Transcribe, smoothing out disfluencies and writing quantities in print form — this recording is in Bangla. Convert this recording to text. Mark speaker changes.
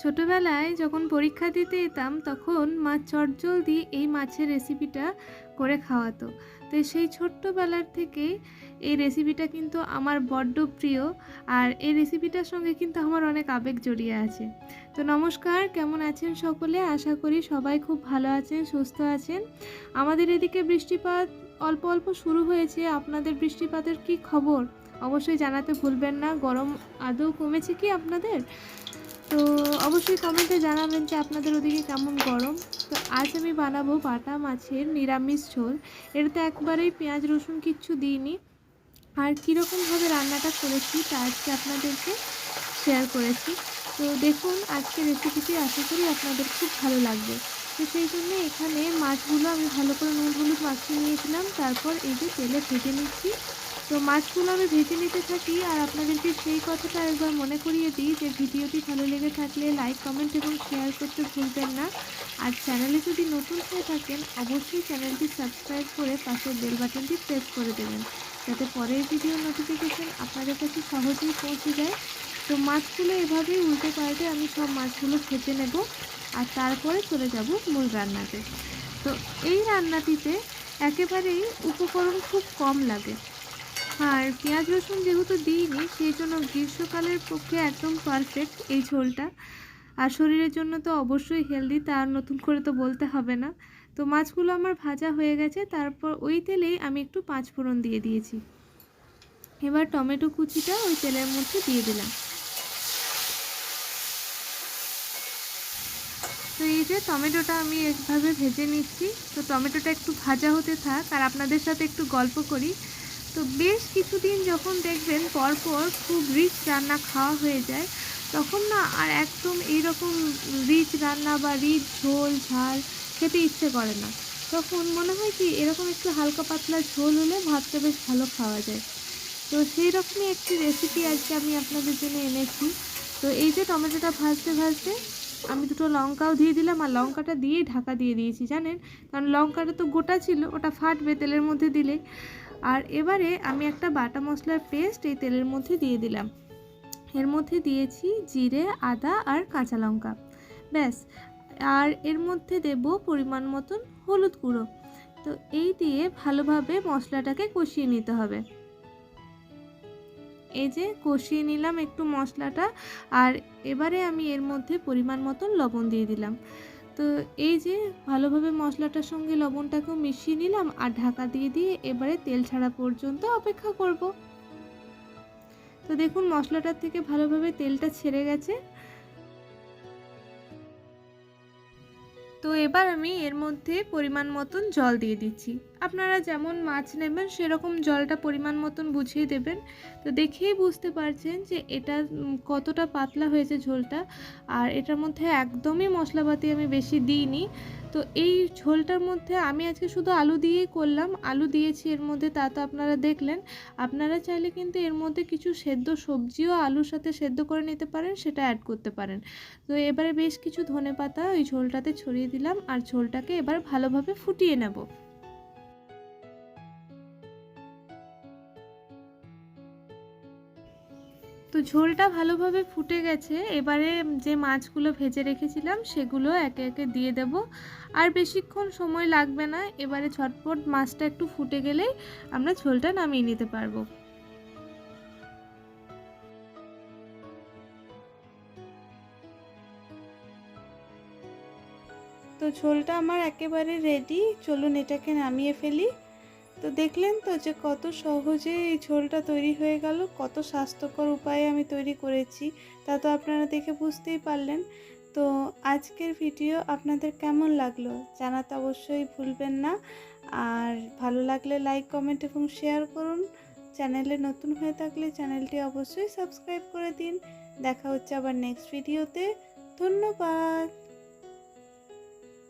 Speaker 1: ছোটোবেলায় যখন পরীক্ষা দিতে যেতাম তখন মা চটজলদি এই মাছের রেসিপিটা করে খাওয়াতো। তো সেই ছোট্টবেলার থেকে এই রেসিপিটা কিন্তু আমার বড্ড প্রিয়। আর এই রেসিপিটার সঙ্গে কিন্তু আমার অনেক আবেগ জড়িয়ে আছে। তো নমস্কার, কেমন আছেন সকলে? আশা করি সবাই খুব ভালো আছেন, সুস্থ আছেন। আমাদের এদিকে বৃষ্টিপাত অল্প অল্প শুরু হয়েছে। আপনাদের বৃষ্টিপাতের কি খবর অবশ্যই জানাতে ভুলবেন না। গরম আদৌ কমেছে কি আপনাদের? তো অবশ্যই কমেন্টে জানাবেন যে আপনাদের ওদিকে কেমন গরম। তো আজ আমি বানাবো বাটা মাছের নিরামিষ ঝোল। এটাতে একবারেই পেঁয়াজ রসুন কিচ্ছু দিইনি। আর কীরকমভাবে রান্নাটা করেছি তা আজকে আপনাদেরকে শেয়ার করেছি। তো দেখুন আজকে রেসিপিটি, আশা করি আপনাদের খুব ভালো লাগবে। তো সেই জন্য এখানে মাছগুলো আমি ভালো করে নুন হলুদ মাখিয়ে নিয়েছিলাম। তারপর এই যে তেলে ভেজে নিচ্ছি। তো মাছগুলো আমি ভেজে নিতে থাকি। আর আপনাদেরকে সেই কথাটা একবার মনে করিয়ে দিই যে ভিডিওটি ভালো লেগে থাকলে লাইক কমেন্ট এবং শেয়ার করতে ভুলবেন না। আর চ্যানেলে যদি নতুন হয়ে থাকেন অবশ্যই চ্যানেলটি সাবস্ক্রাইব করে পাশের বেল বাটনটি প্রেস করে দেবেন, যাতে পরের ভিডিওর নোটিফিকেশান আপনাদের কাছে সহজেই পৌঁছে যায়। তো মাছগুলো এভাবেই উল্টে পাল্টে আমি সব মাছগুলো ভেজে নেব। আর তারপরে চলে যাব মূল রান্নাতে। তো এই রান্নাটিতে একেবারেই উপকরণ খুব কম লাগে। আর পেঁয়াজ রসুন যেহেতু দিইনি, সেই জন্য গ্রীষ্মকালের পক্ষে একদম পারফেক্ট এই ঝোলটা। আর শরীরের জন্য তো অবশ্যই হেলদি, তা আর নতুন করে তো বলতে হবে না। তো মাছগুলো আমার ভাজা হয়ে গেছে। তারপর ওই তেলেই আমি একটু পাঁচফোড়ন দিয়ে দিয়েছি। এবার টমেটো কুচিটা ওই তেলের মধ্যে দিয়ে দিলাম। তো এই যে টমেটোটা আমি এইভাবে ভেজে নিচ্ছি। তো টমেটোটা একটু ভাজা হতে থাক আর আপনাদের সাথে একটু গল্প করি। তো বেশ কিছুদিন যখন দেখবেন পরপর খুব রিচ রান্না খাওয়া হয়ে যায়, তখন না আর একদম এইরকম রিচ রান্না বা রিচ ঝোল ঝাল খেতে ইচ্ছে করে না। তখন মনে হয় কি এরকম একটু হালকা পাতলা ঝোল হলে ভাতটা বেশ ভালো খাওয়া যায়। তো সেই রকমই একটি রেসিপি আজকে আমি আপনাদের জন্য এনেছি। তো এই যে টমেটোটা ভাজতে ভাজতে আমি দুটো লঙ্কাও দিয়ে দিলাম। আর লঙ্কাটা দিয়েই ঢাকা দিয়ে দিয়েছি, জানেন, কারণ লঙ্কাটা তো গোটা ছিল, ওটা ফাটবে তেলের মধ্যে দিলে। আর এবারে আমি একটা বাটা মশলার পেস্ট এই তেলের মধ্যে দিয়ে দিলাম। এর মধ্যে দিয়েছি জিরে, আদা আর কাঁচা লঙ্কা, ব্যাস। আর এর মধ্যে দেব পরিমাণ মতন হলুদ গুঁড়ো। তো এই দিয়ে ভালোভাবে মশলাটাকে কষিয়ে নিতে হবে। এই যে কষিয়ে নিলাম একটু মশলাটা। আর এবারে আমি এর মধ্যে পরিমাণ মতন লবণ দিয়ে দিলাম। তো এই যে ভালোভাবে মশলাটার সঙ্গে লবণটাকেও মিশিয়ে নিলাম আর ঢাকা দিয়ে দিয়ে এবারে তেল ছাড়া পর্যন্ত অপেক্ষা করব। তো দেখুন মশলাটার থেকে ভালোভাবে তেলটা ছেড়ে গেছে। তো এবার আমি এর মধ্যে পরিমাণ মতন জল দিয়ে দিচ্ছি। আপনারা যেমন মাছ নেবেন সেরকম জলটা পরিমাণ মতন বুঝিয়ে দেবেন। তো দেখেই বুঝতে পারছেন যে এটা কতটা পাতলা হয়েছে ঝোলটা। আর এটার মধ্যে একদমই মশলাপাতি আমি বেশি দিইনি। তো এই ঝোলটার মধ্যে আমি আজকে শুধু আলু দিয়েই করলাম। আলু দিয়েছি এর মধ্যে, তা তো আপনারা দেখলেন। আপনারা চাইলে কিন্তু এর মধ্যে কিছু সেদ্ধ সবজিও আলুর সাথে সেদ্ধ করে নিতে পারেন, সেটা অ্যাড করতে পারেন। তো এবারে বেশ কিছু ধনেপাতা ওই ঝোলটাতে ছড়িয়ে দিলাম আর ঝোলটাকে এবার ভালোভাবে ফুটিয়ে নেব। তো ঝোলটা ভালোভাবে ফুটে গেছে। এবারে যে মাছগুলো ভেজে রেখেছিলাম সেগুলো একে একে দিয়ে দেব। আর বেশিক্ষণ সময় লাগবে না। এবারে ঝটপট মাছটা একটু ফুটে গেলেই আমরা ঝোলটা নামিয়ে নিতে পারবো। তো ঝোলটা আমার একেবারে রেডি, চলুন এটাকে নামিয়ে ফেলি। তো দেখলেন তো যে কত সহজে এই ঝোলটা তৈরি হয়ে গেল, কত স্বাস্থ্যকর উপায়ে আমি তৈরি করেছি, তা তো আপনারা দেখে বুঝতেই পারলেন। তো আজকের ভিডিও আপনাদের কেমন লাগলো জানাতে অবশ্যই ভুলবেন না। আর ভালো লাগলে লাইক কমেন্ট এবং শেয়ার করুন। চ্যানেলে নতুন হয়ে থাকলে চ্যানেলটি অবশ্যই সাবস্ক্রাইব করে দিন। দেখা হচ্ছে আবার নেক্সট ভিডিওতে। ধন্যবাদ।